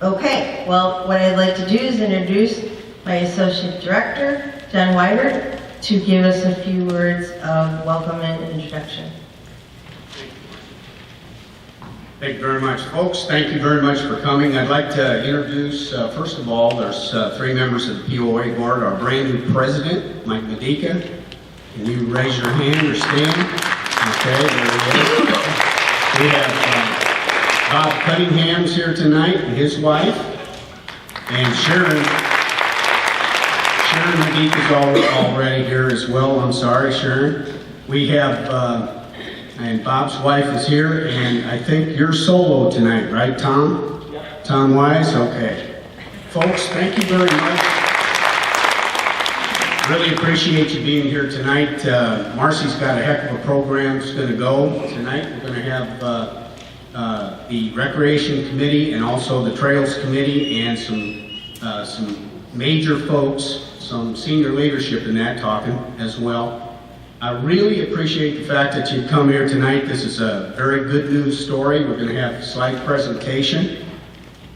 Okay, well, what I'd like to do is introduce my Associate Director, Jen Weider, to give us a few words of welcome and introduction. Thank you very much, folks. Thank you very much for coming. I'd like to introduce, first of all, there's 3 members of the POA board. Our brand new president, Mike Medica. Can you raise your hand or stand? Okay, there he is. We have Bob Cunningham's here tonight and his wife. And Sharon Medica's already here as well. I'm sorry, Sharon. We have... and Bob's wife is here, and I think you're solo tonight, right, Tom? Yep. Tom Wise? Okay. Folks, thank you very much. Really appreciate you being here tonight. Marcy's got a heck of a program that's going to go tonight. We're going to have the Recreation Committee and also the Trails Committee and some major folks, some senior leadership in that talking as well. I really appreciate the fact that you've come here tonight. This is a very good news story. We're going to have a slide presentation.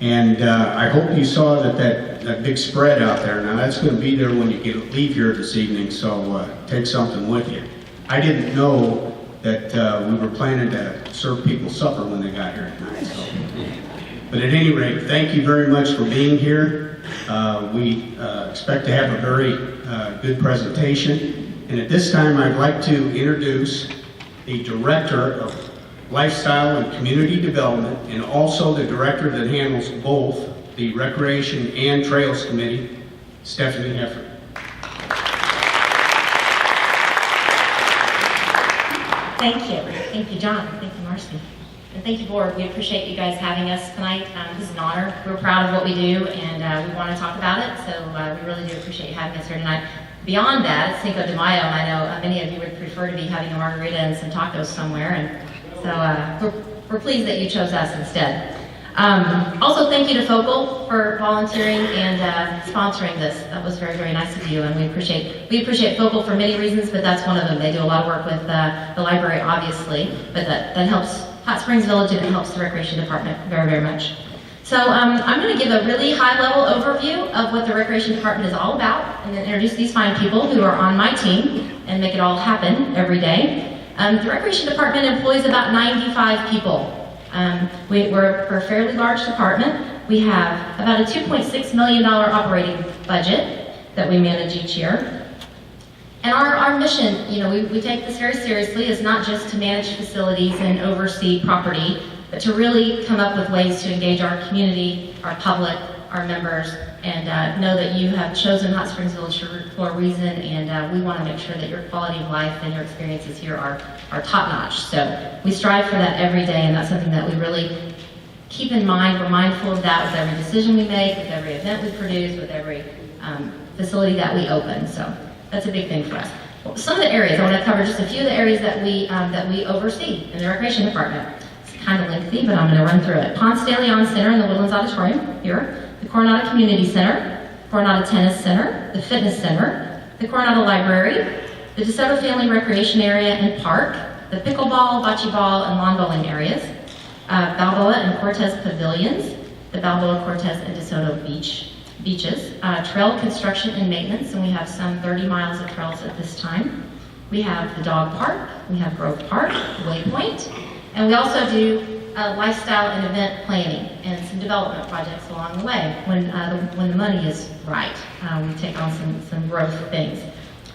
And I hope you saw that big spread out there. Now that's going to be there when you leave here this evening, so take something with you. I didn't know that we were planning to serve people supper when they got here tonight. So. But at any rate, thank you very much for being here. We expect to have a very good presentation. And at this time, I'd like to introduce the Director of Lifestyle and Community Development, and also the Director that handles both the Recreation and Trails Committee, Stephanie Hefford. Thank you, John. Thank you, Marcy. And thank you, board. We appreciate you guys having us tonight. This is an honor. We're proud of what we do, and we want to talk about it, so we really do appreciate you having us here tonight. Beyond that, it's Cinco de Mayo, and I know many of you would prefer to be having a margarita and some tacos somewhere, and so we're pleased that you chose us instead. Also, thank you to Focal for volunteering and sponsoring this. That was very, very nice of you, and we appreciate Focal for many reasons, but that's one of them. They do a lot of work with the library, obviously, but that helps Hot Springs Village and it helps the Recreation Department very, very much. So I'm going to give a really high-level overview of what the Recreation Department is all about, and then introduce these fine people who are on my team and make it all happen every day. The Recreation Department employs about 95 people. We're a fairly large department. We have about a $2.6 million operating budget that we manage each year. And our mission, we take this very seriously, is not just to manage facilities and oversee property, but to really come up with ways to engage our community, our public, our members, and know that you have chosen Hot Springs Village for a reason, and we want to make sure that your quality of life and your experiences here are top-notch. So we strive for that every day, and that's something that we really keep in mind. We're mindful of that with every decision we make, with every event we produce, with every facility that we open. So that's a big thing for us. Well, some of the areas, I want to cover just a few of the areas that we oversee in the Recreation Department. Kind of lengthy, but I'm going to run through it. Ponce de Leon Center in the Woodlands Auditorium here, the Coronado Community Center, Coronado Tennis Center, the Fitness Center, the Coronado Library, the DeSoto Family Recreation Area and Park, the pickleball, bocce ball, and lawn bowling areas, Balboa and Cortez Pavilions, the Balboa, Cortez, and DeSoto beaches, trail construction and maintenance, and we have some 30 miles of trails at this time. We have the dog park, we have Grove Park, Waypoint, and we also do lifestyle and event planning and some development projects along the way when the money is right. We take on some growth things.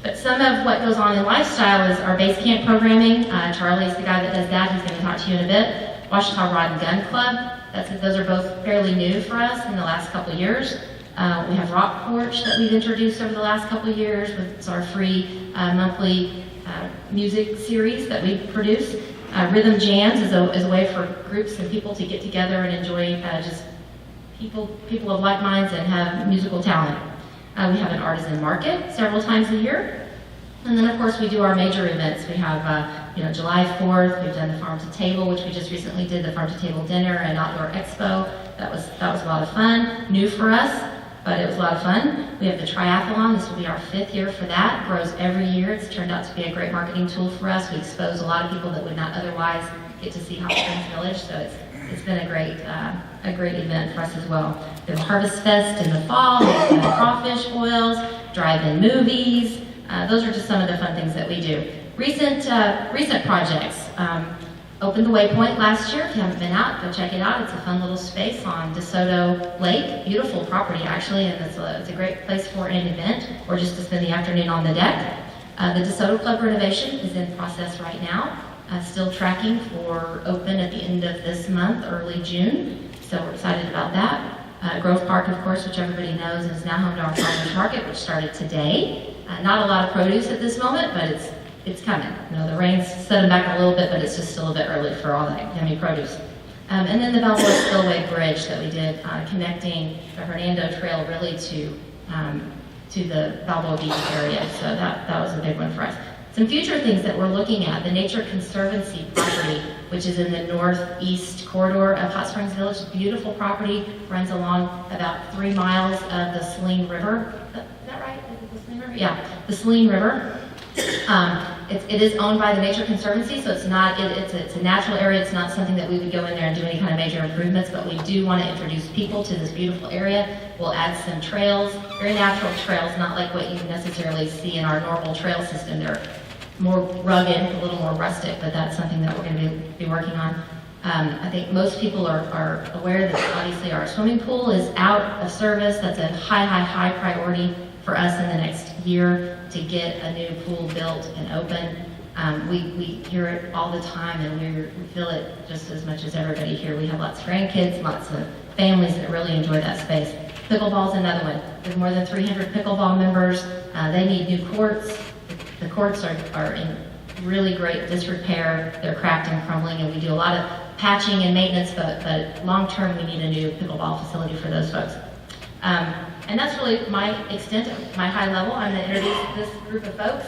But some of what goes on in lifestyle is our base camp programming. Charlie's the guy that does that. He's going to talk to you in a bit. Washita Rod and Gun Club. Those are both fairly new for us in the last couple of years. We have Rock Porch that we've introduced over the last couple of years. It's our free monthly music series that we produce. Rhythm Jams is a way for groups and people to get together and enjoy just people of like minds and have musical talent. We have an artisan market several times a year. And then of course we do our major events. We have July 4th, we've done the Farm to Table, which we just recently did, the Farm to Table dinner and outdoor expo. That was a lot of fun, new for us, but it was a lot of fun. We have the triathlon. This will be our 5th year for that. It grows every year. It's turned out to be a great marketing tool for us. We expose a lot of people that would not otherwise get to see Hot Springs Village, so it's been a great event for us as well. There's Harvest Fest in the fall, we have crawfish boils, drive-in movies. Those are just some of the fun things that we do. Recent projects. Opened the Waypoint last year. If you haven't been out, go check it out. It's a fun little space on DeSoto Lake. Beautiful property, actually, and it's a great place for an event or just to spend the afternoon on the deck. The DeSoto Club renovation is in process right now. Still tracking for open at the end of this month, early June. So we're excited about that. Grove Park, of course, which everybody knows, is now home to our farmers market, which started today. Not a lot of produce at this moment, but it's coming. You know, the rains set them back a little bit, but it's just still a bit early for all that yummy produce. And then the Balboa Spillway Bridge that we did, connecting the Hernando Trail really to the Balboa Beach area. So that was a big one for us. Some future things that we're looking at, the Nature Conservancy property, which is in the northeast corridor of Hot Springs Village. Beautiful property, runs along about 3 miles of the Saline River. Is that right? Is it the Saline River? Yeah, the Saline River. It is owned by the Nature Conservancy, so it's a natural area. It's not something that we would go in there and do any kind of major improvements, but we do want to introduce people to this beautiful area. We'll add some trails, very natural trails, not like what you necessarily see in our normal trail system. They're more rugged, a little more rustic, but that's something that we're going to be working on. I think most people are aware that obviously our swimming pool is out of service. That's a high priority for us in the next year to get a new pool built and open. We hear it all the time, and we feel it just as much as everybody here. We have lots of grandkids, lots of families that really enjoy that space. Pickleball's another one. There's more than 300 pickleball members. They need new courts. The courts are in really great disrepair. They're cracked and crumbling, and we do a lot of patching and maintenance, but long-term we need a new pickleball facility for those folks. And that's really my extent, my high level. I'm going to introduce this group of folks,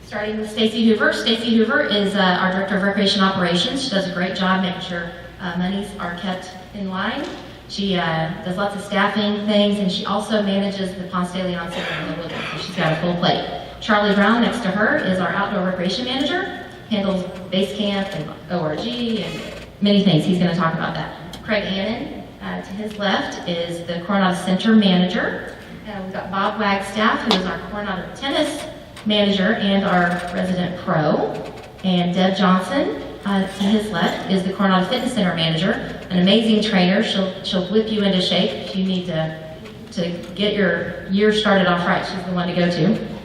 starting with Stacy Hoover. Stacy Hoover is our Director of Recreation Operations. She does a great job making sure monies are kept in line. She does lots of staffing things, and she also manages the Ponce de Leon Center in the Woodlands, so she's got a full plate. Charlie Brown, next to her, is our Outdoor Recreation Manager, handles base camp and ORG and many things. He's going to talk about that. Craig Annan, to his left, is the Coronado Center Manager. We've got Bob Wagstaff, who is our Coronado Tennis Manager and our resident pro. And Deb Johnson, to his left, is the Coronado Fitness Center Manager, an amazing trainer. She'll whip you into shape if you need to get your year started off right. She's the one to go to.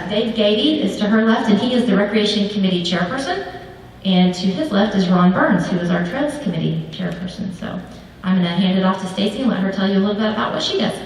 Dave Gady is to her left, and he is the Recreation Committee Chairperson. And to his left is Ron Burns, who is our Trails Committee Chairperson. So I'm going to hand it off to Stacy and let her tell you a little bit about what she does.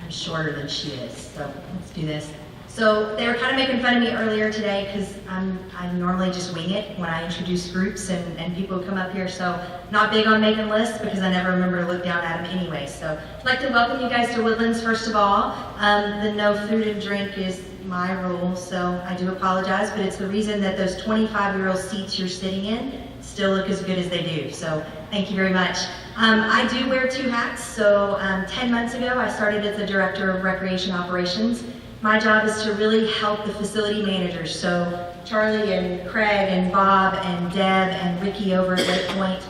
I'm shorter than she is, so let's do this. So they were kind of making fun of me earlier today because I normally just wing it when I introduce groups and people come up here. So not big on making lists because I never remember to look down at them anyway. So I'd like to welcome you guys to Woodlands first of all. The no food and drink is my rule, so I do apologize, but it's the reason that those 25-year-old seats you're sitting in still look as good as they do. So thank you very much. I do wear 2 hats. So 10 months ago, I started as the Director of Recreation Operations. My job is to really help the facility managers, so Charlie and Craig and Bob and Deb and Ricky over at Lake Point,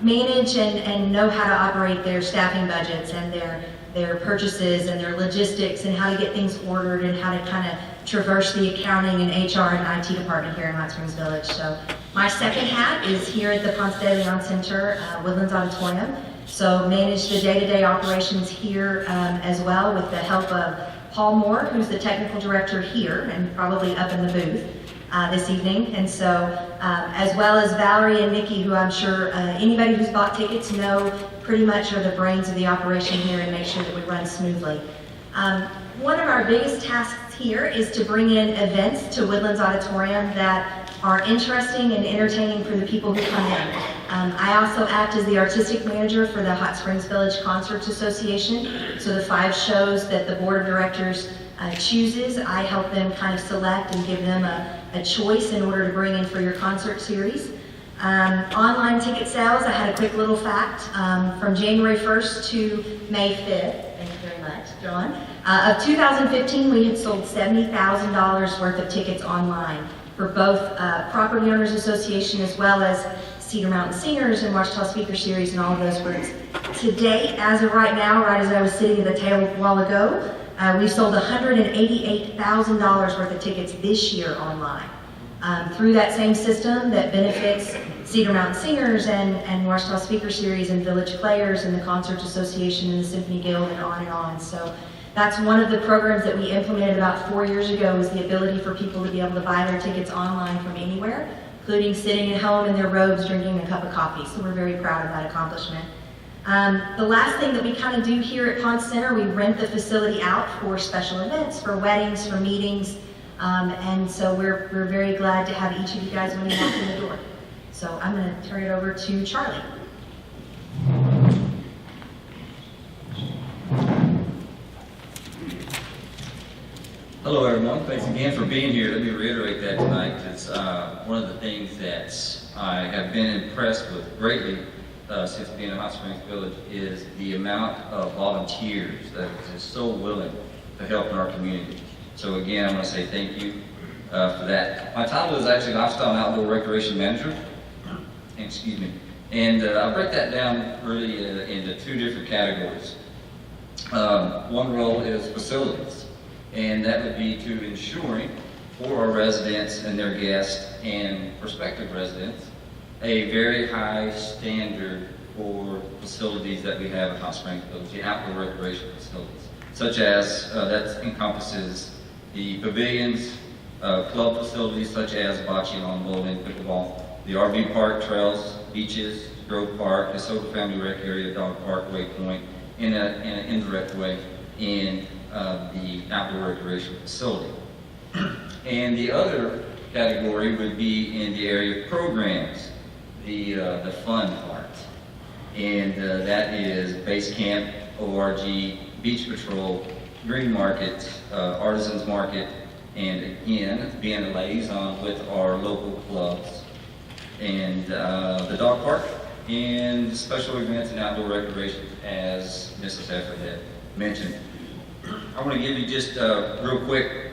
manage and know how to operate their staffing budgets and their purchases and their logistics and how to get things ordered and how to kind of traverse the accounting and HR and IT department here in Hot Springs Village. So my second hat is here at the Ponce de Leon Center, Woodlands Auditorium. So manage the day-to-day operations here as well with the help of Paul Moore, who's the technical director here and probably up in the booth this evening. And so, as well as Valerie and Nikki, who I'm sure anybody who's bought tickets know pretty much are the brains of the operation here and make sure that we run smoothly. One of our biggest tasks here is to bring in events to Woodlands Auditorium that are interesting and entertaining for the people who come in. I also act as the artistic manager for the Hot Springs Village Concerts Association. So the 5 shows that the board of directors chooses, I help them kind of select and give them a choice in order to bring in for your concert series. Online ticket sales, I had a quick little fact. From January 1st to May 5th, thank you very much, John, of 2015, we had sold $70,000 worth of tickets online for both Property Owners Association as well as Cedar Mountain Singers and Washita Speaker Series and all of those groups. To date, as of right now, right as I was sitting at the table a while ago, we sold $188,000 worth of tickets this year online. Through that same system that benefits Cedar Mountain Singers and Washita Speaker Series and Village Players and the Concerts Association and the Symphony Guild and on and on. So that's one of the programs that we implemented about 4 years ago, was the ability for people to be able to buy their tickets online from anywhere, including sitting at home in their robes drinking a cup of coffee. So we're very proud of that accomplishment. The last thing that we kind of do here at Ponce Center, we rent the facility out for special events, for weddings, for meetings. And so we're very glad to have each of you guys when you walk in the door. So I'm going to turn it over to Charlie. Hello everyone, thanks again for being here. Let me reiterate that tonight. It's one of the things that I have been impressed with greatly since being in Hot Springs Village is the amount of volunteers that is so willing to help in our community. So again, I want to say thank you for that. My title is actually Lifestyle and Outdoor Recreation Manager. Excuse me. And I'll break that down really into two different categories. One role is facilities, and that would be to ensuring for our residents and their guests and prospective residents a very high standard for facilities that we have at Hot Springs Village, the outdoor recreation facilities, such as that encompasses the pavilions, club facilities such as bocce, lawn bowling, pickleball, the RV park, trails, beaches, Grove Park, the Soda Family Rec Area, Dog Park, Waypoint, in an indirect way in the outdoor recreation facility. And the other category would be in the area of programs, the fun part. And that is Base Camp, ORG, Beach Patrol, Green Market, Artisans Market, and again, being a liaison with our local clubs, and the dog park, and special events and outdoor recreation, as Mrs. Heffer had mentioned. I want to give you just real quick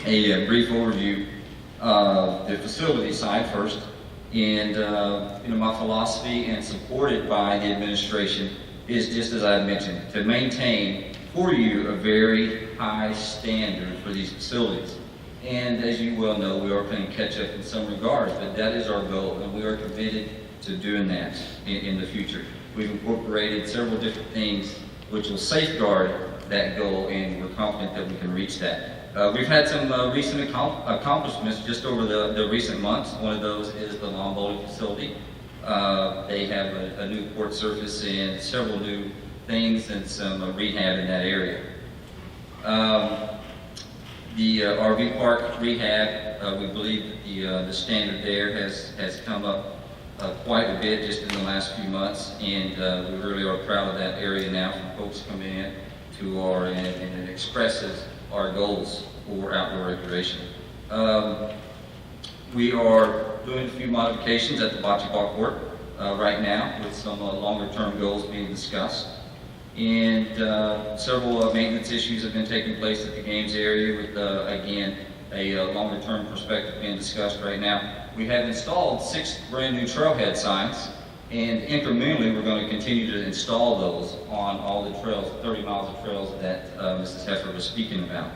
a brief overview of the facility side first. And my philosophy, and supported by the administration, is just as I mentioned, to maintain for you a very high standard for these facilities. And as you well know, we are playing catch up in some regards, but that is our goal, and we are committed to doing that in the future. We've incorporated several different things which will safeguard that goal, and we're confident that we can reach that. We've had some recent accomplishments just over the recent months. One of those is the lawn bowling facility. They have a new court surface and several new things and some rehab in that area. The RV park rehab, we believe that the standard there has come up quite a bit just in the last few months, and we really are proud of that area now from folks coming in to our, and it expresses our goals for outdoor recreation. We are doing a few modifications at the bocce ball court right now, with some longer term goals being discussed. And several maintenance issues have been taking place at the games area with, again, a longer term perspective being discussed right now. We have installed 6 brand new trailhead signs, and incrementally we're going to continue to install those on all the trails, 30 miles of trails that Mrs. Heffer was speaking about.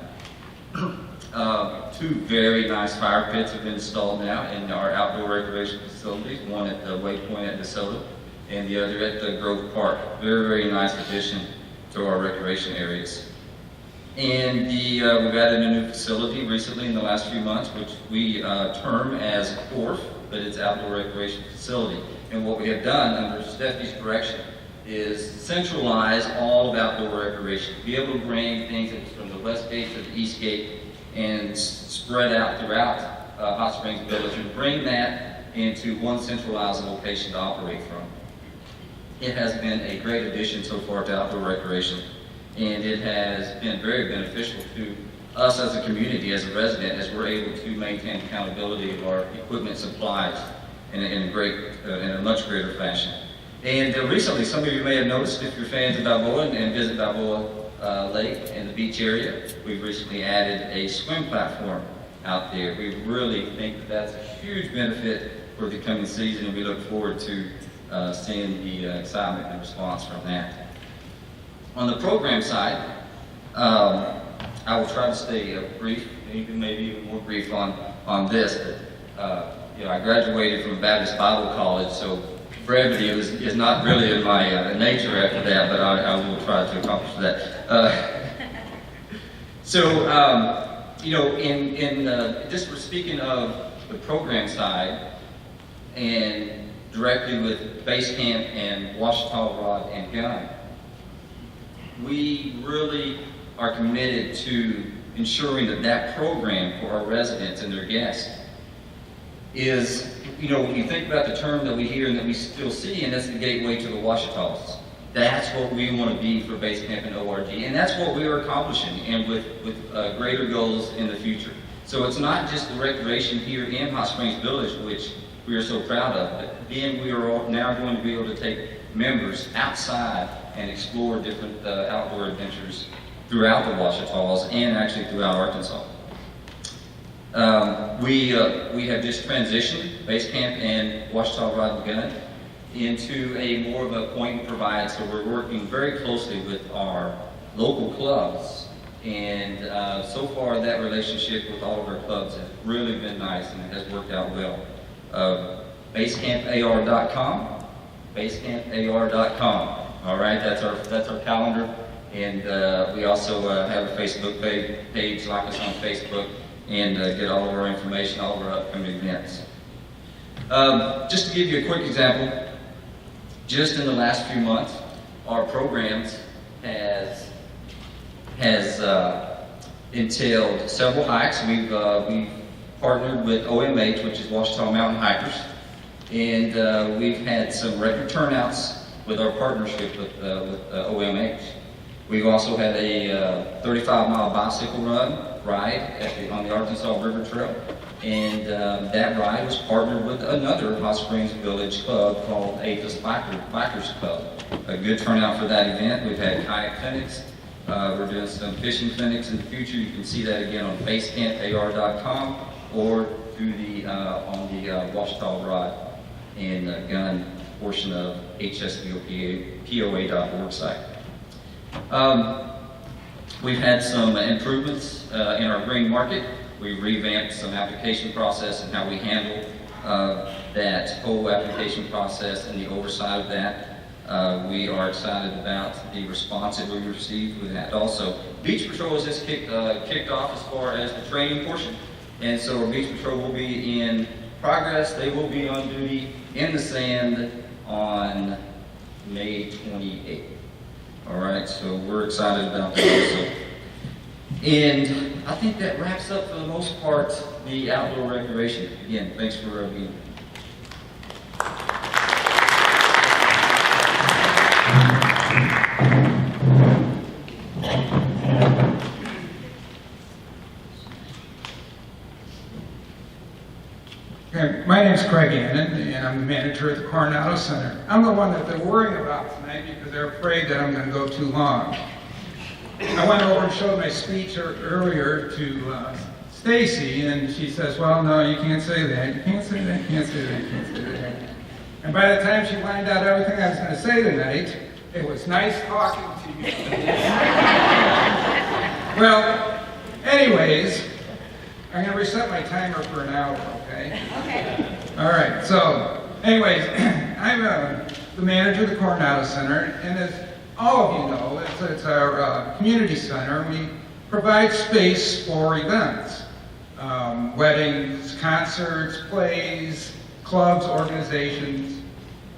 2 very nice fire pits have been installed now in our outdoor recreation facilities, one at the Waypoint at DeSoto and the other at the Grove Park. Very, very nice addition to our recreation areas. And we've added a new facility recently in the last few months, which we term as CORF, but it's Outdoor Recreation Facility. And what we have done under Stephanie's direction is centralize all of outdoor recreation, be able to bring things from the west gate to the east gate and spread out throughout Hot Springs Village, and bring that into one centralized location to operate from. It has been a great addition so far to outdoor recreation, and it has been very beneficial to us as a community, as a resident, as we're able to maintain accountability of our equipment supplies in a much greater fashion. And recently, some of you may have noticed, if you're fans of Balboa and visit Balboa Lake and the beach area, we've recently added a swim platform out there. We really think that that's a huge benefit for the coming season, and we look forward to seeing the excitement and response from that. On the program side, I will try to stay brief, maybe even more brief on this. But, I graduated from Baptist Bible College, so brevity is not really in my nature after that, but I will try to accomplish that. Just for speaking of the program side, and directly with Base Camp and Washita Rod and Gun, we really are committed to ensuring that program for our residents and their guests is, when you think about the term that we hear and that we still see, and that's the gateway to the Washitas. That's what we want to be for Base Camp and ORG, and that's what we are accomplishing, and with greater goals in the future. So it's not just the recreation here in Hot Springs Village, which we are so proud of, but then we are now going to be able to take members outside and explore different outdoor adventures throughout the Washitas and actually throughout Arkansas. We have just transitioned Base Camp and Washita Rod and Gun into a more of a point and provide, so we're working very closely with our local clubs, and so far that relationship with all of our clubs has really been nice and it has worked out well. Basecamp.ar.com, basecamp.ar.com. All right, that's our calendar, and we also have a Facebook page. Like us on Facebook, and get all of our information, all of our upcoming events. Just to give you a quick example, just in the last few months, our programs has entailed several hikes. We've partnered with OMH, which is Washita Mountain Hikers, and we've had some record turnouts with our partnership with OMH. We've also had a 35-mile bicycle ride on the Arkansas River Trail, and that ride was partnered with another Hot Springs Village club called APHIS Bikers Club. A good turnout for that event. We've had kayak clinics. We're doing some fishing clinics in the future. You can see that again on basecamp.ar.com or through on the Washita Rod and Gun portion of hsvopoa.org site. We've had some improvements in our grain market. We revamped some application process and how we handle that whole application process and the oversight of that. We are excited about the response that we received with that. Also, Beach Patrol has just kicked off as far as the training portion, and so our Beach Patrol will be in progress. They will be on duty in the sand on May 28th. All right, so we're excited about that also. And I think that wraps up, for the most part, the outdoor recreation. Again, thanks for being here. Okay, my name's Craig Annan, and I'm the manager at the Coronado Center. I'm the one that they're worrying about tonight because they're afraid that I'm going to go too long. I went over and showed my speech earlier to Stacy, and she says, well, no, you can't say that, you can't say that, you can't say that, you can't say that. And by the time she lined out everything I was going to say tonight, it was nice talking to you. Well, anyways, I'm going to reset my timer for an hour, okay? Okay. All right, so, anyways, I'm the manager of the Coronado Center, and as all of you know, it's our community center. We provide space for events, weddings, concerts, plays, clubs, organizations,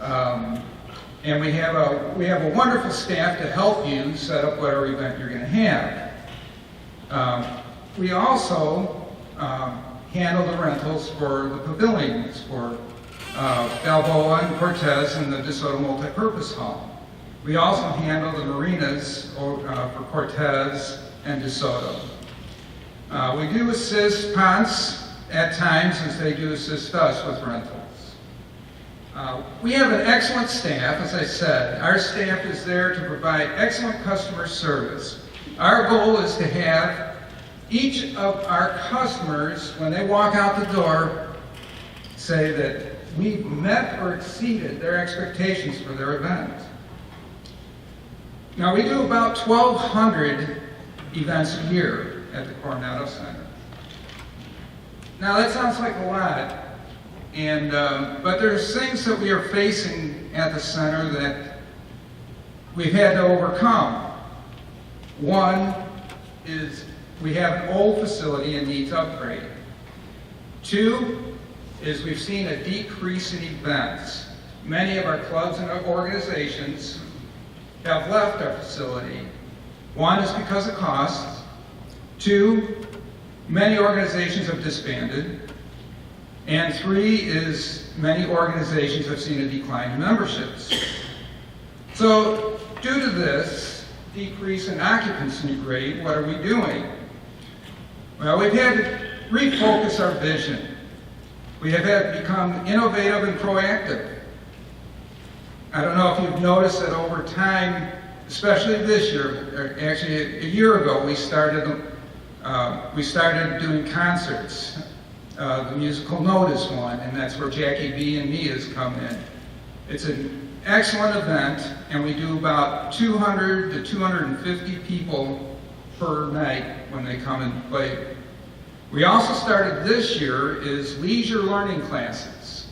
and we have a wonderful staff to help you set up whatever event you're going to have. We also handle the rentals for the pavilions for Balboa and Cortez and the DeSoto Multipurpose Hall. We also handle the marinas for Cortez and DeSoto. We do assist Ponce at times, as they do assist us with rentals. We have an excellent staff, as I said. Our staff is there to provide excellent customer service. Our goal is to have each of our customers, when they walk out the door, say that we've met or exceeded their expectations for their event. Now, we do about 1,200 events a year at the Coronado Center. Now, that sounds like a lot, but there's things that we are facing at the center that we've had to overcome. One is we have an old facility and needs upgrade. Two is we've seen a decrease in events. Many of our clubs and organizations have left our facility. One is because of costs. Two, many organizations have disbanded. And three is many organizations have seen a decline in memberships. So due to this decrease in occupancy rate, what are we doing? Well, we've had to refocus our vision. We have had to become innovative and proactive. I don't know if you've noticed that over time, especially this year, or actually a year ago, we started doing concerts. The musical Note is one, and that's where Jackie B and me has come in. It's an excellent event, and we do about 200 to 250 people per night when they come and play. We also started this year is leisure learning classes.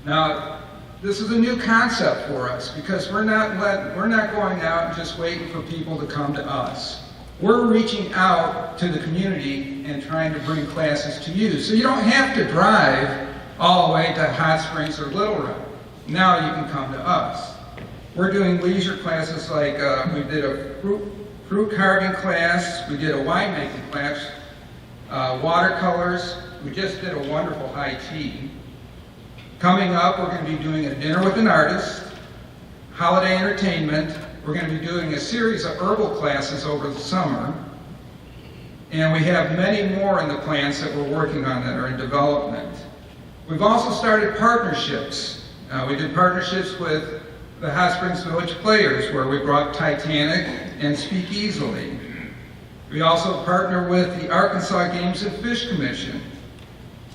Now, this is a new concept for us because we're not going out and just waiting for people to come to us. We're reaching out to the community and trying to bring classes to you. So you don't have to drive all the way to Hot Springs or Little Rock. Now you can come to us. We're doing leisure classes like we did a fruit carving class, we did a winemaking class, watercolors, we just did a wonderful high tea. Coming up, we're going to be doing a dinner with an artist, holiday entertainment. We're going to be doing a series of herbal classes over the summer. And we have many more in the plans that we're working on that are in development. We've also started partnerships. We did partnerships with the Hot Springs Village Players, where we brought Titanic and Speak Easily. We also partner with the Arkansas Games and Fish Commission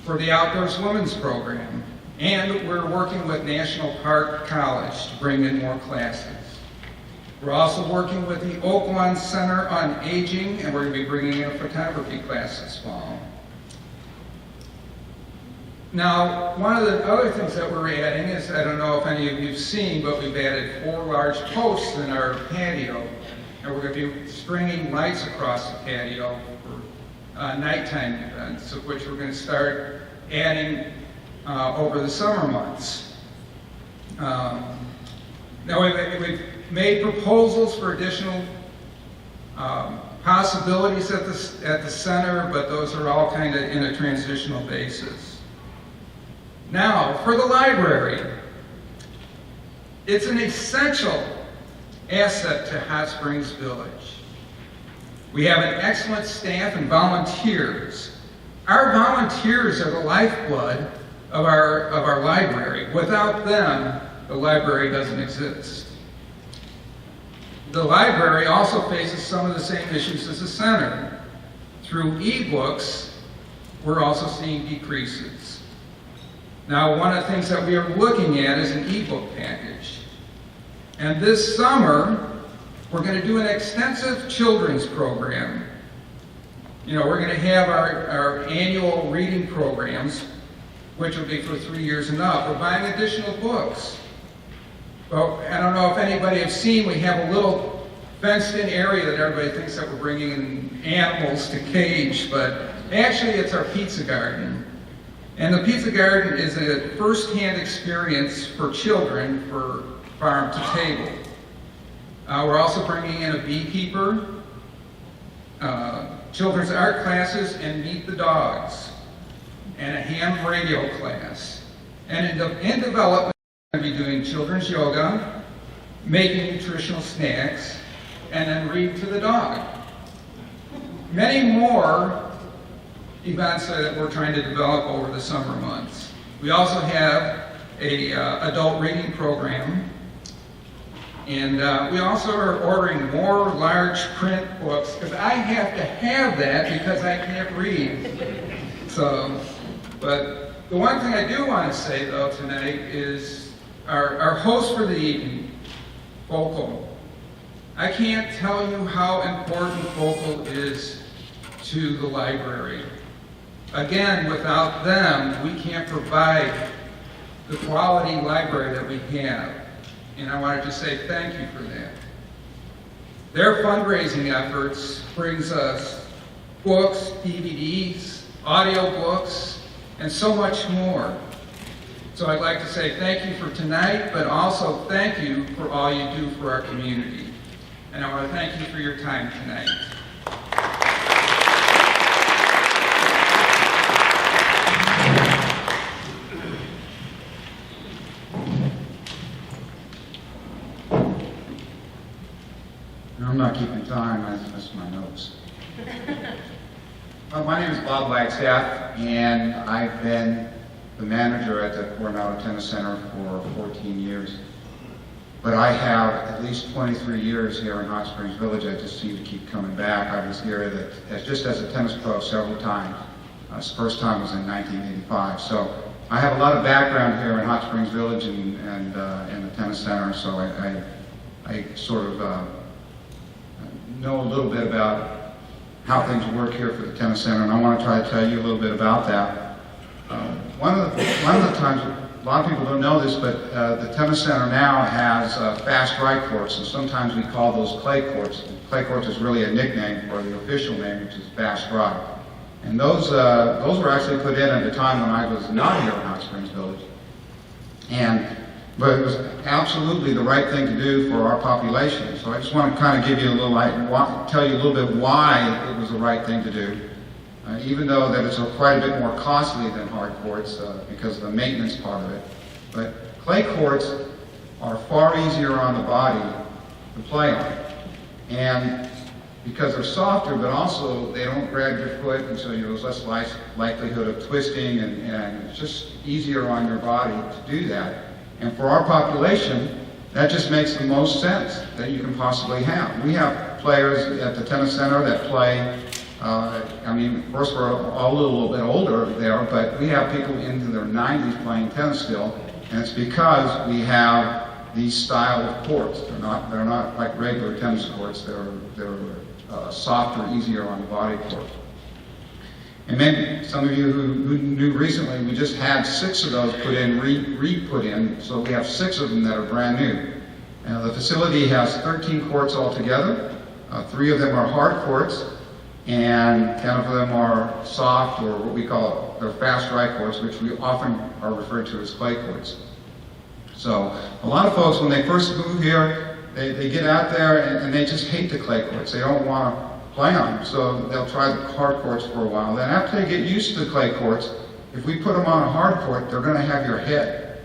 for the Outdoors Women's Program. And we're working with National Park College to bring in more classes. We're also working with the Oaklawn Center on Aging, and we're going to be bringing in a photography class this fall. Now, one of the other things that we're adding is, I don't know if any of you have seen, but we've added 4 large posts in our patio, and we're going to be stringing lights across the patio for nighttime events, of which we're going to start adding over the summer months. Now we've made proposals for additional possibilities at the center, but those are all kind of in a transitional basis. Now, for the library, it's an essential asset to Hot Springs Village. We have an excellent staff and volunteers. Our volunteers are the lifeblood of our library. Without them, the library doesn't exist. The library also faces some of the same issues as the center. Through e-books, we're also seeing decreases. Now, one of the things that we are looking at is an e-book package. And this summer, we're going to do an extensive children's program. You know, we're going to have our annual reading programs, which will be for 3 years and up. We're buying additional books. Well, I don't know if anybody has seen, we have a little fenced-in area that everybody thinks that we're bringing in animals to cage, but actually it's our pizza garden. And the pizza garden is a first-hand experience for children for farm to table. We're also bringing in a beekeeper, children's art classes, and Meet the Dogs, and a ham radio class. And in development, we're going to be doing children's yoga, making nutritional snacks, and then read to the dog. Many more events that we're trying to develop over the summer months. We also have a adult reading program. And we also are ordering more large print books, because I have to have that because I can't read. So, but the one thing I do want to say though tonight is our host for the evening, Vocal. I can't tell you how important Vocal is to the library. Again, without them, we can't provide the quality library that we have. And I wanted to say thank you for that. Their fundraising efforts brings us books, DVDs, audiobooks, and so much more. So I'd like to say thank you for tonight, but also thank you for all you do for our community. And I want to thank you for your time tonight. I'm not keeping time, I missed my notes. My name is Bob Wagstaff, and I've been the manager at the Coronado Tennis Center for 14 years. But I have at least 23 years here in Hot Springs Village. I just seem to keep coming back. I was here just as a tennis pro several times. This first time was in 1985. So I have a lot of background here in Hot Springs Village and the tennis center, so I sort of know a little bit about how things work here for the tennis center, and I want to try to tell you a little bit about that. One of the times, a lot of people don't know this, but the tennis center now has fast right courts, and sometimes we call those clay courts. Clay courts is really a nickname for the official name, which is fast right. And those were actually put in at a time when I was not here in Hot Springs Village. But it was absolutely the right thing to do for our population. So I just want to kind of give you a little, tell you a little bit why it was the right thing to do. Even though that it's quite a bit more costly than hard courts because of the maintenance part of it. But clay courts are far easier on the body to play on. And because they're softer, but also they don't grab your foot, and so there's less likelihood of twisting, and it's just easier on your body to do that. And for our population, that just makes the most sense that you can possibly have. We have players at the tennis center that play, of course we're all a little bit older there, but we have people into their 90s playing tennis still, and it's because we have these style of courts. They're not like regular tennis courts. They're softer, easier on the body court. And maybe some of you who knew recently, we just had 6 of those put in, re-put in, so we have 6 of them that are brand new. And the facility has 13 courts altogether. 3 of them are hard courts, and 10 of them are soft, or what we call they're fast right courts, which we often are referred to as clay courts. So a lot of folks, when they first move here, they get out there and they just hate the clay courts. They don't want to play on them, so they'll try the hard courts for a while. Then after they get used to the clay courts, if we put them on a hard court, they're going to have your head.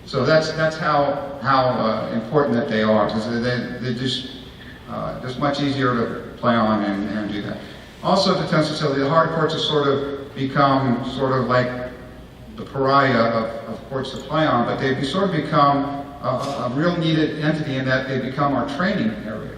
So that's how important that they are, because they're just much easier to play on and do that. Also at the tennis facility, the hard courts have sort of become sort of like the pariah of courts to play on, but they've sort of become a real needed entity in that they become our training area.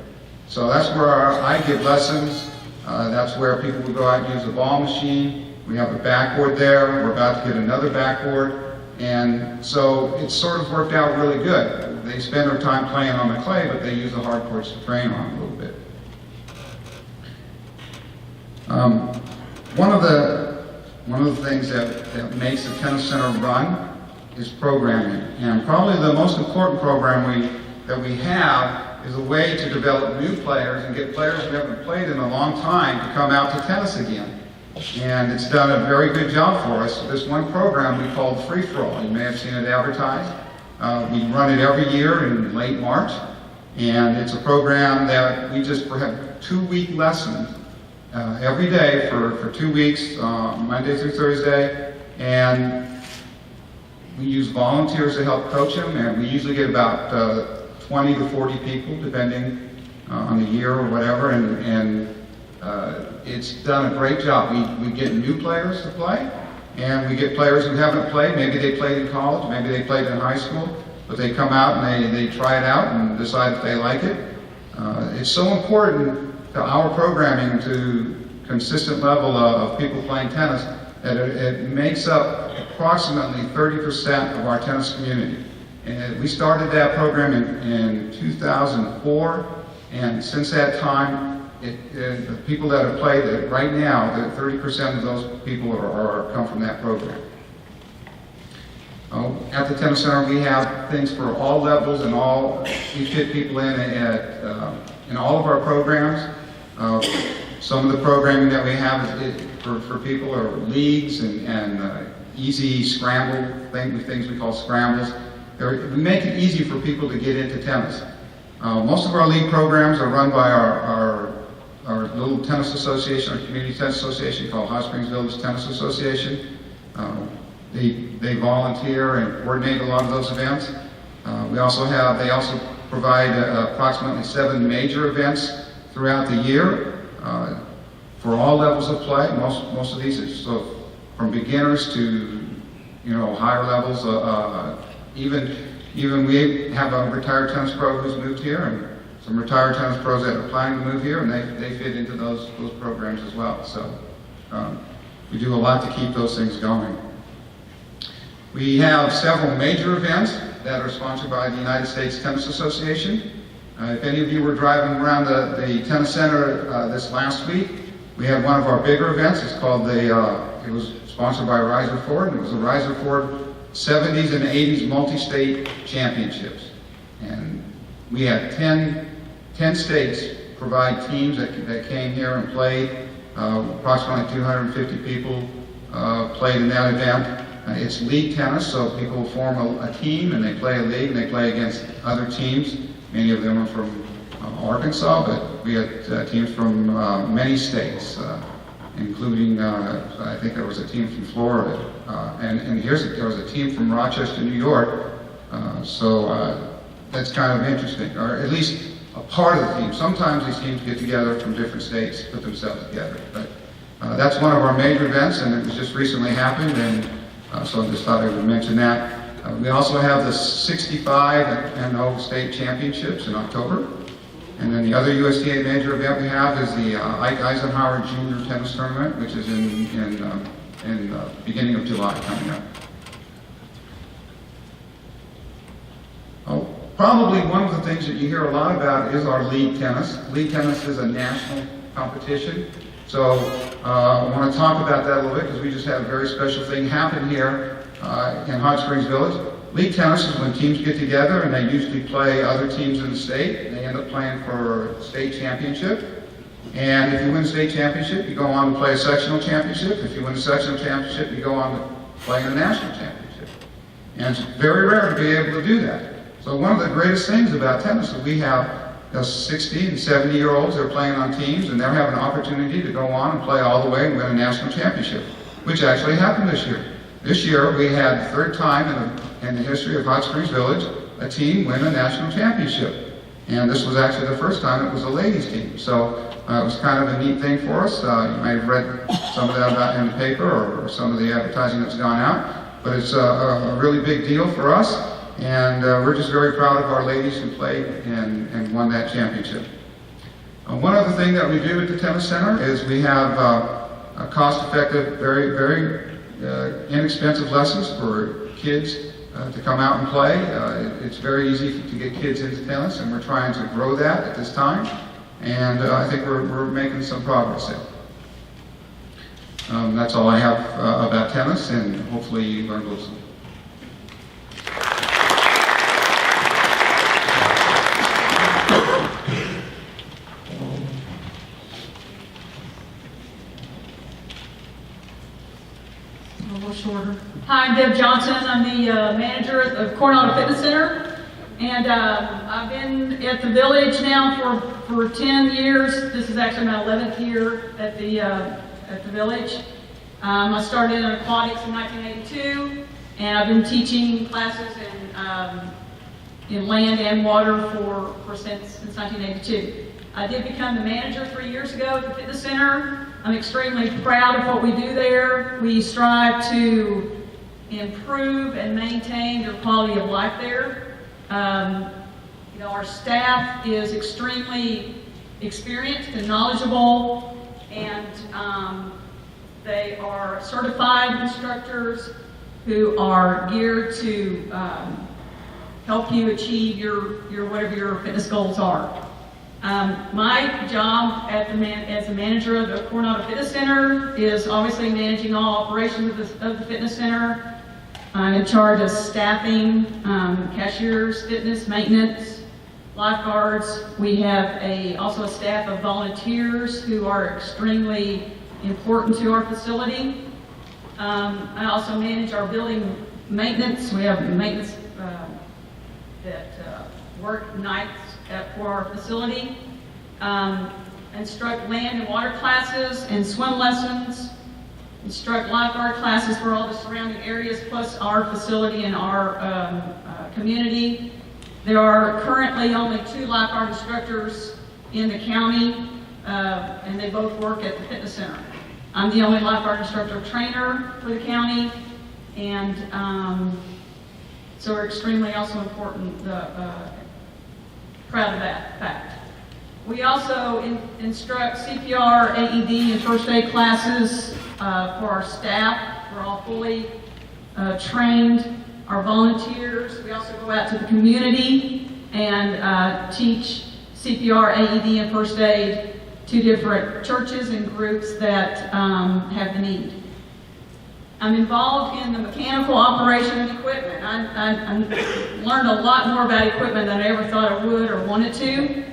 So that's where I give lessons. That's where people will go out and use a ball machine. We have a backboard there. We're about to get another backboard. And so it's sort of worked out really good. They spend their time playing on the clay, but they use the hard courts to train on a little bit. One of the things that makes the tennis center run is programming. And probably the most important program that we have is a way to develop new players and get players who haven't played in a long time to come out to tennis again. And it's done a very good job for us. This one program we called Free For All. You may have seen it advertised. We run it every year in late March. And it's a program that we just have 2-week lessons every day for 2 weeks, Monday through Thursday. And we use volunteers to help coach them, and we usually get about 20 to 40 people, depending on the year or whatever, and it's done a great job. We get new players to play, And we get players who haven't played. Maybe they played in college, maybe they played in high school, but they come out and they try it out and decide if they like it. It's so important to our programming, to consistent level of people playing tennis, that it makes up approximately 30% of our tennis community. And we started that program in 2004, and since that time, the people that have played it right now, 30% of those people come from that program. At the Tennis Center, we have things for all levels and we fit people in all of our programs. Some of the programming that we have for people are leagues and easy scramble things we call scrambles. We make it easy for people to get into tennis. Most of our league programs are run by our little tennis association, our community tennis association called Hot Springs Village Tennis Association. They volunteer and coordinate a lot of those events. They also provide approximately 7 major events throughout the year for all levels of play. Most of these are from beginners to higher levels. Even we have a retired tennis pro who's moved here, and some retired tennis pros that are planning to move here, and they fit into those programs as well. So we do a lot to keep those things going. We have several major events that are sponsored by the United States Tennis Association. If any of you were driving around the tennis center this last week, we had one of our bigger events. It's called it was sponsored by Riser Ford, and it was the Riser Ford 70s and 80s multi-state championships. And we had 10 states provide teams that came here and played. Approximately 250 people played in that event. It's league tennis, so people form a team and they play a league and they play against other teams. Many of them are from Arkansas, but we had teams from many states, including, I think there was a team from Florida, and there was a team from Rochester, New York, so that's kind of interesting, or at least a part of the team. Sometimes these teams get together from different states, put themselves together, but that's one of our major events, and it was just recently happened, and so I just thought I would mention that. We also have the 65 and 0 state championships in October. And then the other USTA major event we have is the Ike Eisenhower Junior Tennis Tournament, which is in beginning of July coming up. Probably one of the things that you hear a lot about is our league tennis. League tennis is a national competition. So I want to talk about that a little bit because we just had a very special thing happen here in Hot Springs Village. League tennis is when teams get together and they usually play other teams in the state, and they end up playing for a state championship. And if you win a state championship, you go on to play a sectional championship. If you win a sectional championship, you go on to play in a national championship. And it's very rare to be able to do that. So one of the greatest things about tennis is we have 60 and 70-year-olds that are playing on teams, and they're having an opportunity to go on and play all the way and win a national championship, which actually happened this year. This year, we had the third time in the history of Hot Springs Village, a team win a national championship. And this was actually the first time it was a ladies' team. So it was kind of a neat thing for us. You might have read some of that about in the paper or some of the advertising that's gone out. But it's a really big deal for us. And we're just very proud of our ladies who played and won that championship. One other thing that we do at the Tennis Center is we have a cost-effective, very, very inexpensive lessons for kids to come out and play. It's very easy to get kids into tennis, and we're trying to grow that at this time. And I think we're making some progress there. That's all I have about tennis, and hopefully you learned a little something. Hi, I'm Deb Johnson. I'm the manager of Coronado Fitness Center, and I've been at the Village now for 10 years. This is actually my 11th year at the Village. I started in aquatics in 1982, and I've been teaching classes in land and water since 1982. I did become the manager 3 years ago at the fitness center. I'm extremely proud of what we do there. We strive to improve and maintain their quality of life there. Our staff is extremely experienced and knowledgeable, and they are certified instructors who are geared to help you achieve your whatever your fitness goals are. My job as the manager of the Coronado Fitness Center is obviously managing all operations of the fitness center. I'm in charge of staffing, cashiers, fitness, maintenance, lifeguards. We have also a staff of volunteers who are extremely important to our facility. I also manage our building maintenance. We have maintenance that work nights for our facility. Instruct land and water classes and swim lessons. Instruct lifeguard classes for all the surrounding areas, plus our facility and our community. There are currently only 2 lifeguard instructors in the county, and they both work at the fitness center. I'm the only lifeguard instructor trainer for the county, and so we're extremely also important, proud of that fact. We also instruct CPR, AED, and first aid classes for our staff. We're all fully trained. Our volunteers, we also go out to the community and teach CPR, AED, and first aid to different churches and groups that have the need. I'm involved in the mechanical operation of equipment. I learned a lot more about equipment than I ever thought I would or wanted to.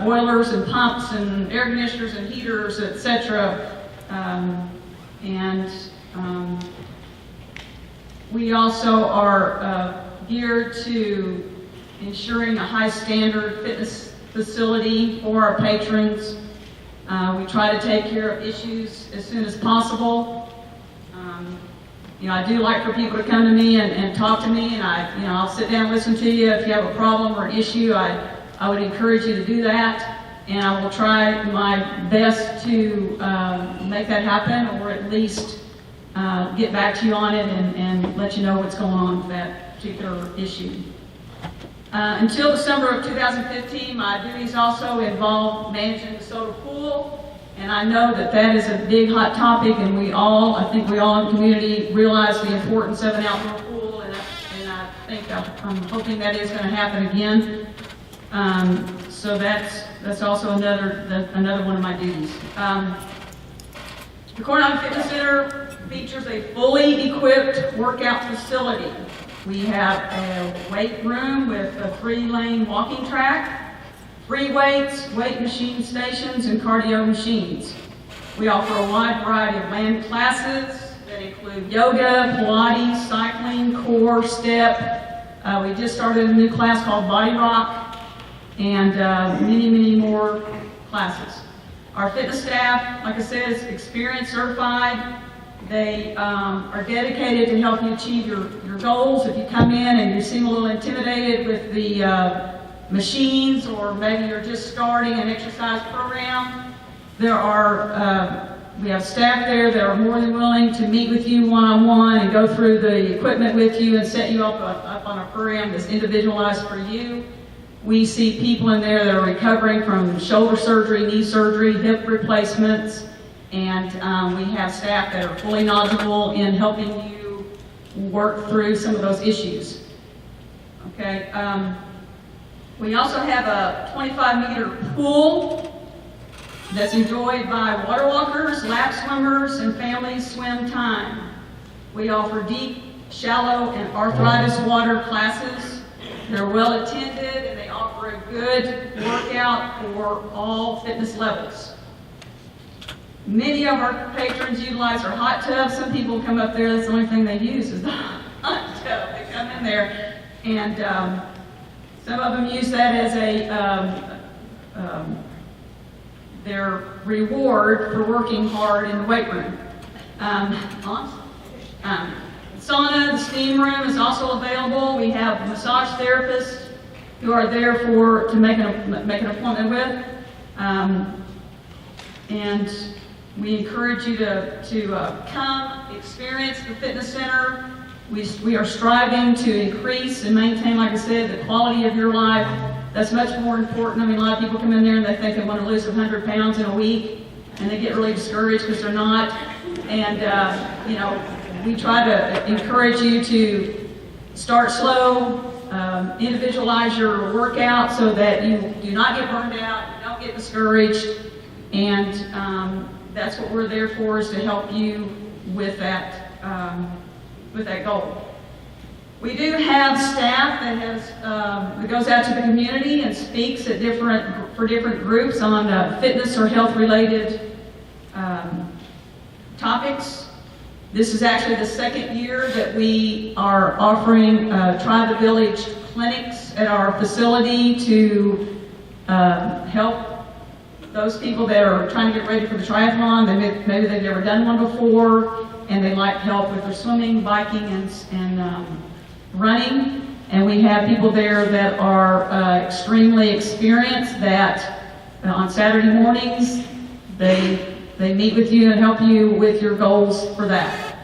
Boilers and pumps and air conditioners and heaters, etc. We also are geared to ensuring a high standard fitness facility for our patrons. We try to take care of issues as soon as possible. I do like for people to come to me and talk to me, and I'll sit down and listen to you. If you have a problem or an issue, I would encourage you to do that, and I will try my best to make that happen, or at least get back to you on it and let you know what's going on with that particular issue. Until December of 2015, my duties also involved managing the soda pool, and I know that is a big hot topic, and I think we all in the community realize the importance of an outdoor pool, and I'm hoping that is going to happen again. So that's also another one of my duties. The Coronado Fitness Center features a fully equipped workout facility. We have a weight room with a 3-lane walking track, free weights, weight machine stations, and cardio machines. We offer a wide variety of land classes that include yoga, Pilates, cycling, core, step. We just started a new class called Body Rock, and many more classes. Our fitness staff, like I said, is experienced, certified. They are dedicated to help you achieve your goals. If you come in and you seem a little intimidated with the machines, or maybe you're just starting an exercise program, we have staff there that are more than willing to meet with you one-on-one and go through the equipment with you and set you up on a program that's individualized for you. We see people in there that are recovering from shoulder surgery, knee surgery, hip replacements, and we have staff that are fully knowledgeable in helping you work through some of those issues. Okay. We also have a 25-meter pool that's enjoyed by water walkers, lap swimmers, and family swim time. We offer deep, shallow, and arthritis water classes. They're well attended, and they offer a good workout for all fitness levels. Many of our patrons utilize our hot tubs. Some people come up there, that's the only thing they use is the hot tub. They come in there, and some of them use that as their reward for working hard in the weight room. Sauna, the steam room is also available. We have massage therapists who are there to make an appointment with. And we encourage you to come experience the fitness center. We are striving to increase and maintain, like I said, the quality of your life. That's much more important. I mean, a lot of people come in there and they think they want to lose 100 pounds in a week, and they get really discouraged because they're not. And, you know, we try to encourage you to start slow, individualize your workout so that you do not get burned out, you don't get discouraged, and that's what we're there for, is to help you with that goal. We do have staff that goes out to the community and speaks at for different groups on fitness or health related topics. This is actually the second year that we are offering Try the Village clinics at our facility to help those people that are trying to get ready for the triathlon. Maybe they've never done one before, and they like help with their swimming, biking, and running. And we have people there that are extremely experienced that on Saturday mornings, they meet with you and help you with your goals for that.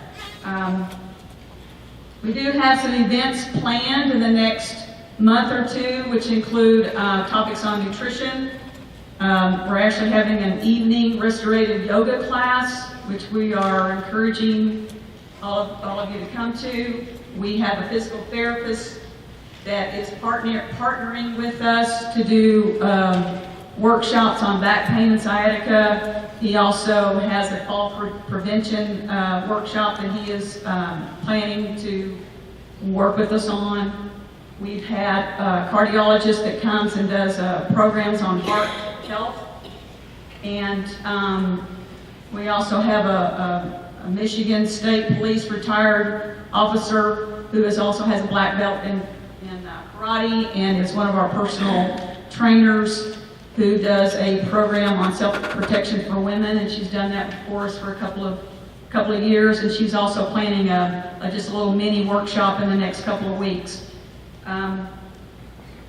We do have some events planned in the next month or two, which include topics on nutrition. We're actually having an evening restorative yoga class, which we are encouraging all of you to come to. We have a physical therapist that is partnering with us to do workshops on back pain and sciatica. He also has a fall prevention workshop that he is planning to work with us on. We've had a cardiologist that comes and does programs on heart health. And we also have a Michigan State Police retired officer who also has a black belt in karate and is one of our personal trainers, who does a program on self-protection for women, and she's done that for us for a couple of years, and she's also planning just a little mini workshop in the next couple of weeks.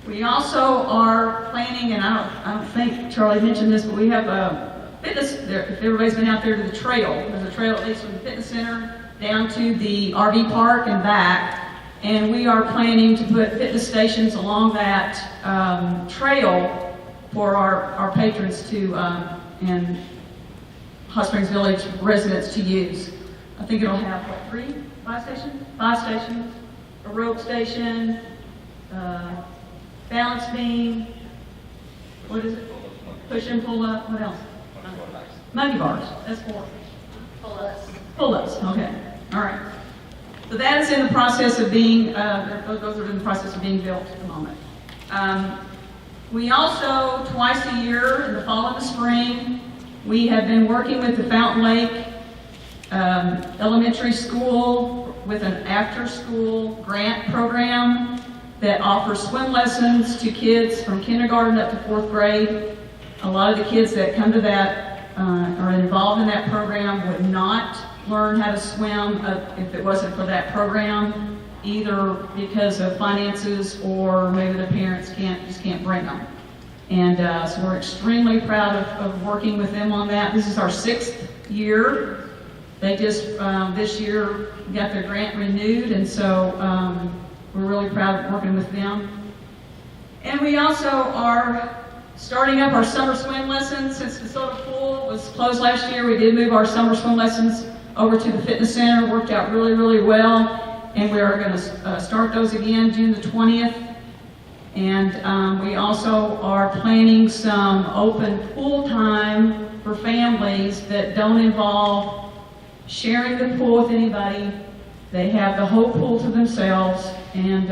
We also are planning, and I don't think Charlie mentioned this, but we have a fitness there. If everybody's been out there to the trail, there's a trail that leads from the fitness center down to the RV park and back, and we are planning to put fitness stations along that trail for our patrons to and Hot Springs Village residents to use. I think it'll have, what, 5 stations? 5 stations, a rope station, balance beam, what is it? Push and pull up, what else? Monkey bars, that's 4. Pull-ups. Pull-ups, okay, all right. So that is in the process of being, those are in the process of being built at the moment. We also, twice a year, in the fall and the spring, we have been working with the Fountain Lake Elementary School with an after-school grant program that offers swim lessons to kids from kindergarten up to 4th grade. A lot of the kids that come to that are involved in that program would not learn how to swim if it wasn't for that program, either because of finances or maybe the parents just can't bring them. And so we're extremely proud of working with them on that. This is our 6th year. They just this year got their grant renewed, and so we're really proud of working with them. And we also are starting up our summer swim lessons. Since the soda pool was closed last year, we did move our summer swim lessons over to the fitness center. Worked out really, really well. And we are going to start those again June the 20th. And we also are planning some open pool time for families that don't involve sharing the pool with anybody. They have the whole pool to themselves. And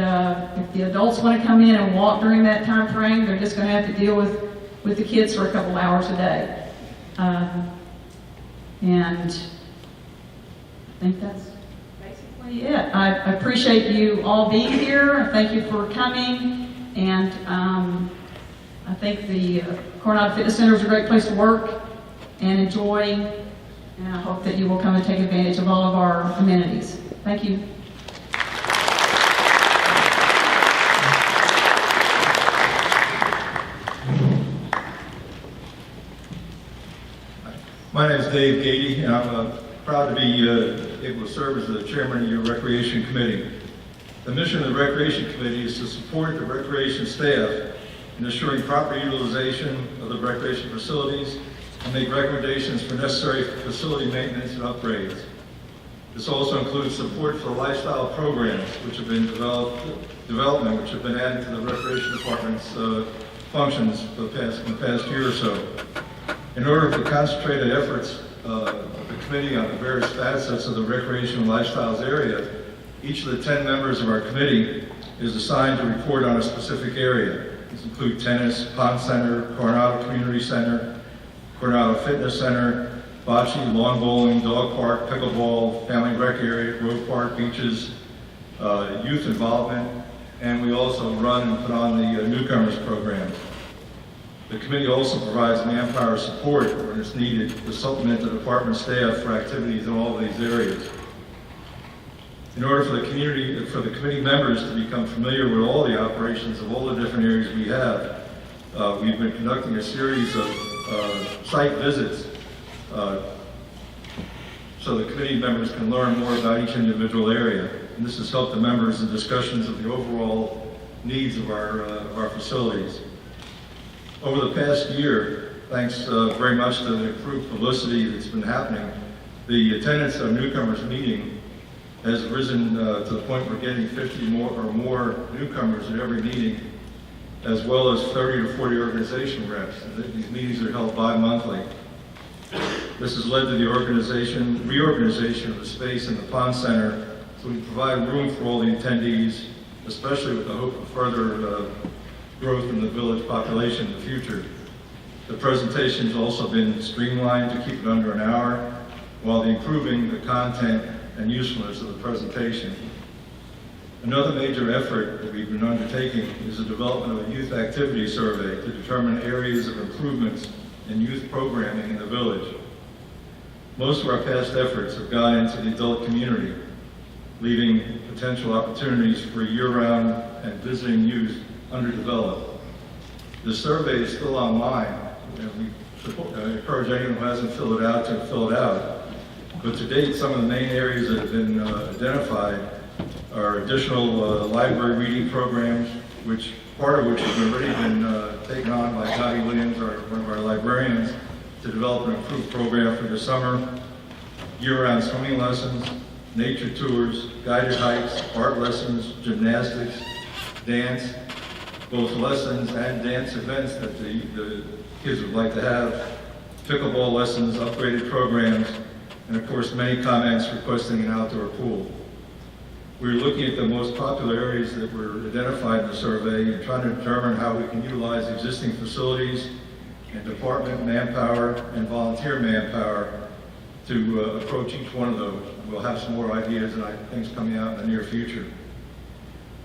if the adults want to come in and walk during that time frame, they're just going to have to deal with the kids for a couple hours a day. And I think that's basically it. I appreciate you all being here. Thank you for coming. And I think the Coronado Fitness Center is a great place to work and enjoy. And I hope that you will come and take advantage of all of our amenities. Thank you. My name is Dave Gady, and I'm proud to be able to serve as the chairman of your Recreation Committee. The mission of the Recreation Committee is to support the recreation staff in ensuring proper utilization of the recreation facilities and make recommendations for necessary facility maintenance and upgrades. This also includes support for lifestyle programs which have been which have been added to the Recreation Department's functions for in the past year or so. In order to concentrate the efforts of the committee on the various facets of the recreation and lifestyles area, each of the 10 members of our committee is assigned to report on a specific area. These include tennis, pond center, Coronado Community Center, Coronado Fitness Center, bocce, lawn bowling, dog park, pickleball, family rec area, road park, beaches, youth involvement, and we also run and put on the newcomers program. The committee also provides manpower support when it's needed to supplement the department staff for activities in all of these areas. In order for the committee members to become familiar with all the operations of all the different areas we have, we've been conducting a series of site visits so the committee members can learn more about each individual area. And this has helped the members in discussions of the overall needs of our facilities. Over the past year, thanks very much to the improved publicity that's been happening, the attendance of newcomers meeting has risen to the point we're getting 50 or more newcomers at every meeting, as well as 30 to 40 organization reps. And these meetings are held bi-monthly. This has led to the reorganization of the space in the Pond Center, so we provide room for all the attendees, especially with the hope of further growth in the village population in the future. The presentation's also been streamlined to keep it under an hour, while improving the content and usefulness of the presentation. Another major effort that we've been undertaking is the development of a youth activity survey to determine areas of improvements in youth programming in the village. Most of our past efforts have gone into the adult community, leaving potential opportunities for year-round and visiting youth underdeveloped. The survey is still online, and we encourage anyone who hasn't filled it out to fill it out. But to date, some of the main areas that have been identified are additional library reading programs, part of which has already been taken on by Dottie Williams, one of our librarians, to develop an improved program for the summer, year-round swimming lessons, nature tours, guided hikes, art lessons, gymnastics, dance, both lessons and dance events that the kids would like to have, pickleball lessons, upgraded programs, and of course many comments requesting an outdoor pool. We're looking at the most popular areas that were identified in the survey and trying to determine how we can utilize existing facilities and department manpower and volunteer manpower to approach each one of those. We'll have some more ideas and things coming out in the near future.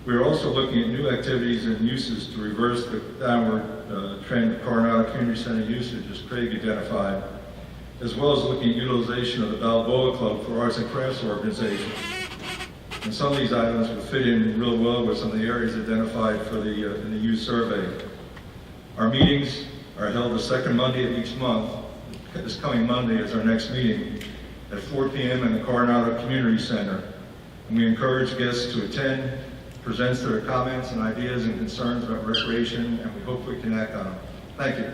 We're also looking at new activities and uses to reverse the downward trend of Coronado Community Center usage, as Craig identified, as well as looking at utilization of the Balboa Club for arts and crafts organizations. And some of these items will fit in real well with some of the areas identified for in the youth survey. Our meetings are held the second Monday of each month. This coming Monday is our next meeting at 4 p.m. in the Coronado Community Center. And we encourage guests to attend, present their comments and ideas and concerns about recreation, and we hope we can act on them. Thank you.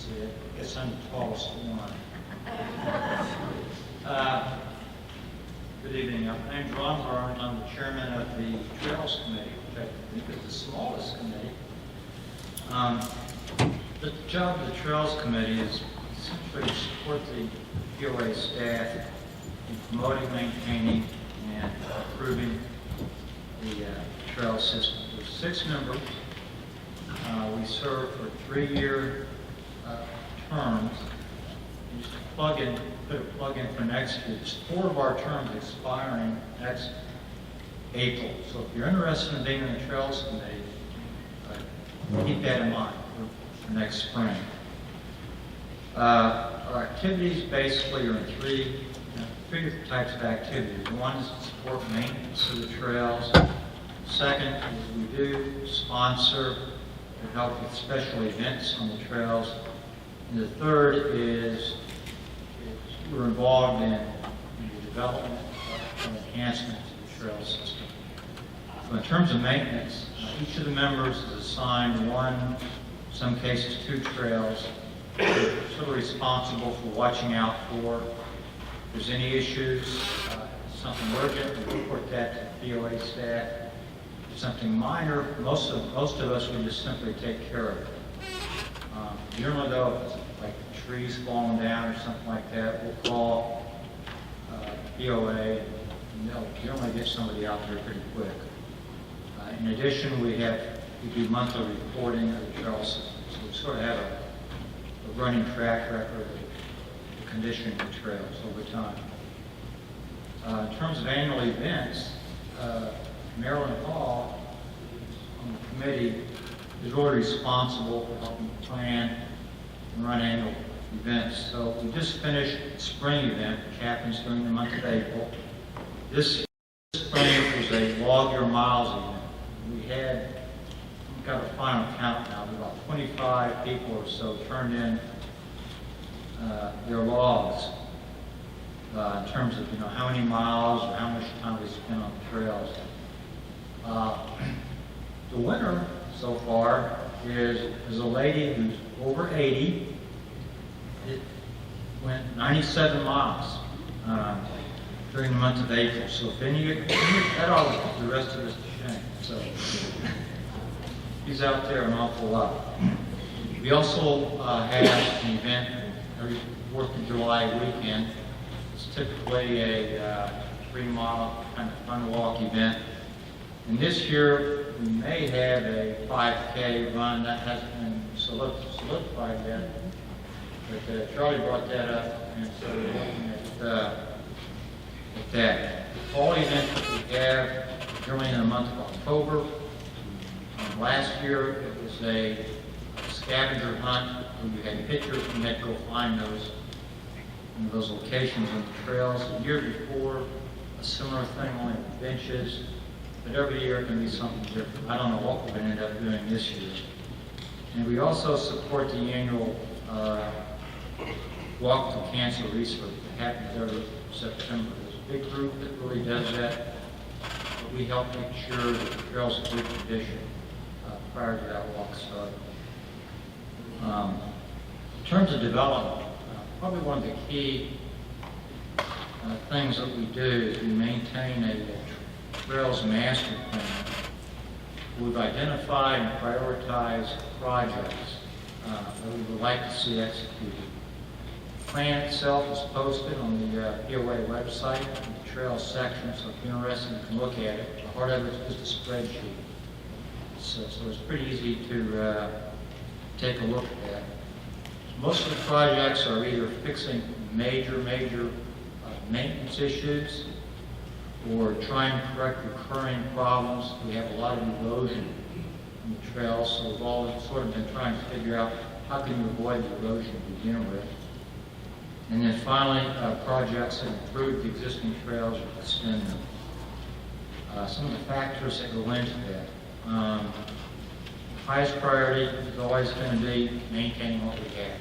I guess I'm the tallest one. Good evening. My name's Ron Harlan. I'm the chairman of the Trails Committee, which I think is the smallest committee. The job of the Trails Committee is essentially to support the POA staff in promoting, maintaining, and improving the trail system. There's 6 members. We serve for 3-year terms. Just to put a plug in for next year. 4 of our terms expiring next April. So if you're interested in being in the Trails Committee, keep that in mind for next spring. Our activities basically are in three types of activities. One is to support maintenance of the trails. Second is we do sponsor and help with special events on the trails. And the third is we're involved in the development and enhancement of the trail system. So in terms of maintenance, each of the members is assigned one, in some cases 2 trails. They're sort of responsible for watching out for. If there's any issues, something urgent, we report that to the BOA staff. If something minor, most of us would just simply take care of it. Generally though, if it's like trees falling down or something like that, we'll call BOA and they'll generally get somebody out there pretty quick. In addition, we do monthly reporting of the trail system. So we sort of have a running track record of the condition of the trails over time. In terms of annual events, Marilyn Hall on the committee is really responsible for helping plan and run annual events. So we just finished the spring event, which happens during the month of April. This spring was a log your miles event. We've got a final count now, about 25 people or so turned in their logs in terms of how many miles or how much time they spent on the trails. The winner so far is a lady who's over 80. It went 97 miles during the month of April. So if that always puts the rest of us to shame. So he's out there an awful lot. We also have an event every 4th of July weekend. It's typically a 3-mile kind of fun walk event. And this year we may have a 5K run that hasn't been solidified yet. But Charlie brought that up, and so we're looking at that. The fall event that we have generally in the month of October. Last year it was a scavenger hunt where you had pictures and you had to go find those locations on the trails. The year before, a similar thing, only with benches. But every year it can be something different. I don't know what we're going to end up doing this year. And we also support the annual Walk to Cancer Research that happens every September. There's a big group that really does that. But we help make sure that the trails are in good condition prior to that walk starting. In terms of development, probably one of the key things that we do is we maintain a Trails Master Plan. We've identified and prioritized projects that we would like to see executed. The plan itself is posted on the POA website, in the Trails section, so if you're interested, you can look at it. The heart of it is just a spreadsheet. So it's pretty easy to take a look at that. Most of the projects are either fixing major maintenance issues or trying to correct recurring problems. We have a lot of erosion on the trails, so we've all sort of been trying to figure out how can you avoid the erosion to begin with. And then finally, projects that improve the existing trails or extend them. Some of the factors that go into that. Highest priority is always going to be maintaining what we have.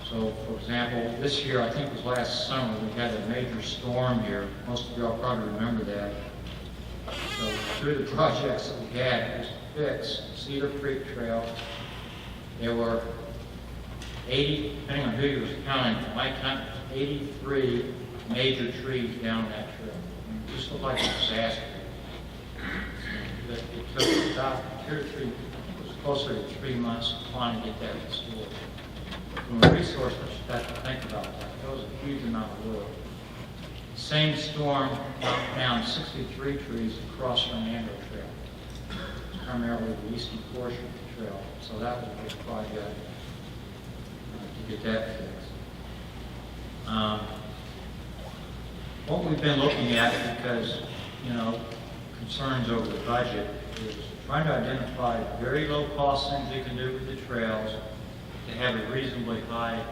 So, for example, this year, I think it was last summer, we had a major storm here. Most of y'all probably remember that. So, through the projects that we had, was to fix Cedar Creek Trail. There were 80, depending on who you was counting, my count was 83 major trees down that trail. It just looked like a disaster. It took about 2 or 3, it was closer to 3 months to finally get that restored. From a resource perspective, think about that. That was a huge amount of work. Same storm knocked down 63 trees across Coronado Trail, primarily the eastern portion of the trail. So that was a big project to get that fixed. What we've been looking at, because, concerns over the budget, is trying to identify very low-cost things you can do with the trails to have a reasonably high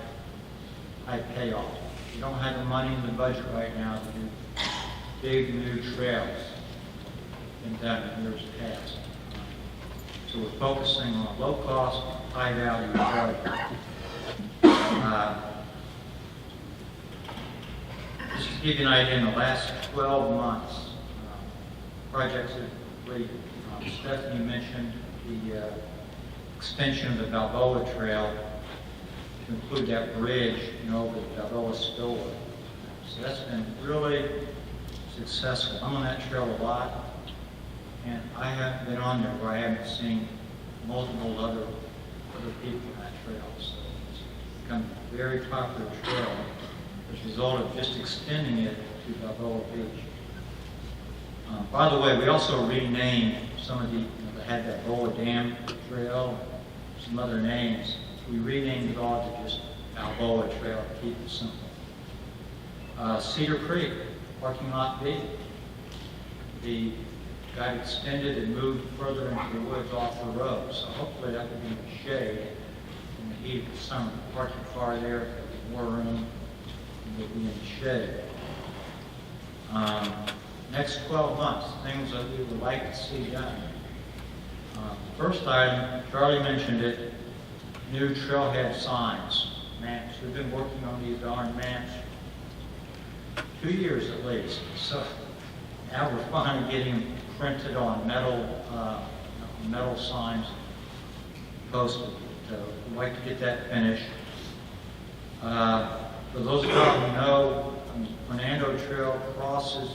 payoff. we don't have the money in the budget right now to do big new trails in done in years past. So we're focusing on low-cost, high-value projects. Just to give you an idea, in the last 12 months, projects have completed. Stephanie mentioned the extension of the Balboa Trail to include that bridge, over the Balboa Spillway. So that's been really successful. I'm on that trail a lot, and I haven't been on there where I haven't seen multiple other people on that trail. So it's become a very popular trail, which resulted in just extending it to Balboa Beach. By the way, we also renamed some of the, they had that Balboa Dam Trail, some other names. We renamed it all to just Balboa Trail to keep it simple. Cedar Creek, parking lot B. The got extended and moved further into the woods off the road, so hopefully that will be in the shade in the heat of the summer. The parking car there, more room, and will be in the shade. Next 12 months, things that we would like to see done. First item, Charlie mentioned it, new trailhead signs, maps. We've been working on these darn maps 2 years at least. So now we're finally getting printed on metal signs posted. So we'd like to get that finished. For those of you who know, Coronado Trail crosses,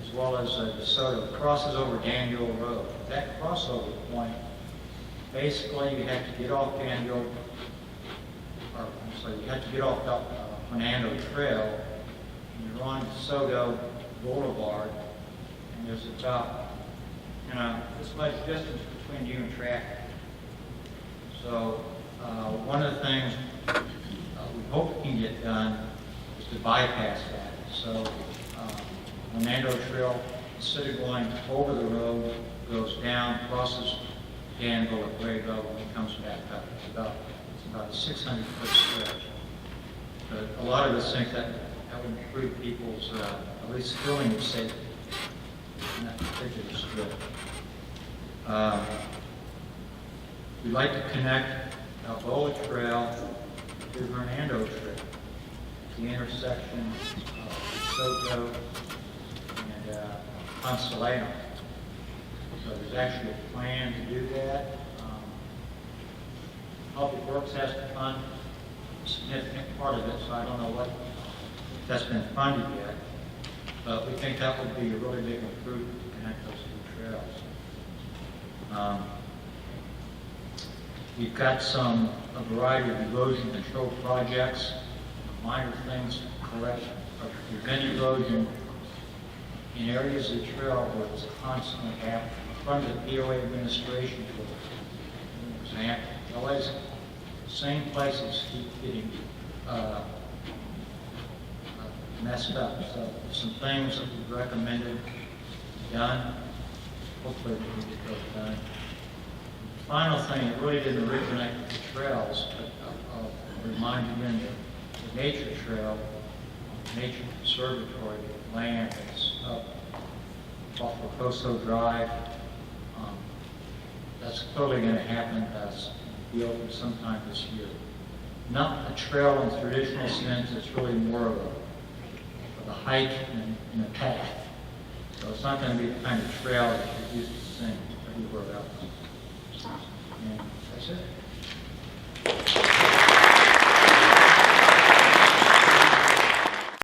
as well as DeSoto, crosses over Daniel Road. That crossover point, basically you have to get off Daniel, or I'm sorry, you have to get off Coronado Trail, and you're on DeSoto Boulevard, and there's about, this much distance between you and traffic. So one of the things we hope can get done is to bypass that. So Coronado Trail, instead of going over the road, goes down, crosses Danville at grade level, and comes back up. It's about a 600-foot stretch. But a lot of us think that would improve people's, at least feeling of safety in that particular strip. We'd like to connect Balboa Trail to Coronado Trail, the intersection of Soto and Consolano. So there's actually a plan to do that. Public Works has to fund a significant part of it, so I don't know what that's been funded yet. But we think that would be a really big improvement to connect those two trails. We've got a variety of erosion control projects, minor things to correct or prevent erosion in areas of the trail where it's constantly happening. From the POA administration for an example, always same places keep getting messed up. So some things that we've recommended done. Hopefully we can get those done. The final thing, it really didn't originate with the trails, but I'll remind you in the nature trail, Nature Conservatory land that's up off of Coastal Drive. That's clearly going to happen be open sometime this year. Not a trail in the traditional sense, it's really more of a hike and a path. So it's not going to be the kind of trail that you're used to seeing everywhere else. And that's it.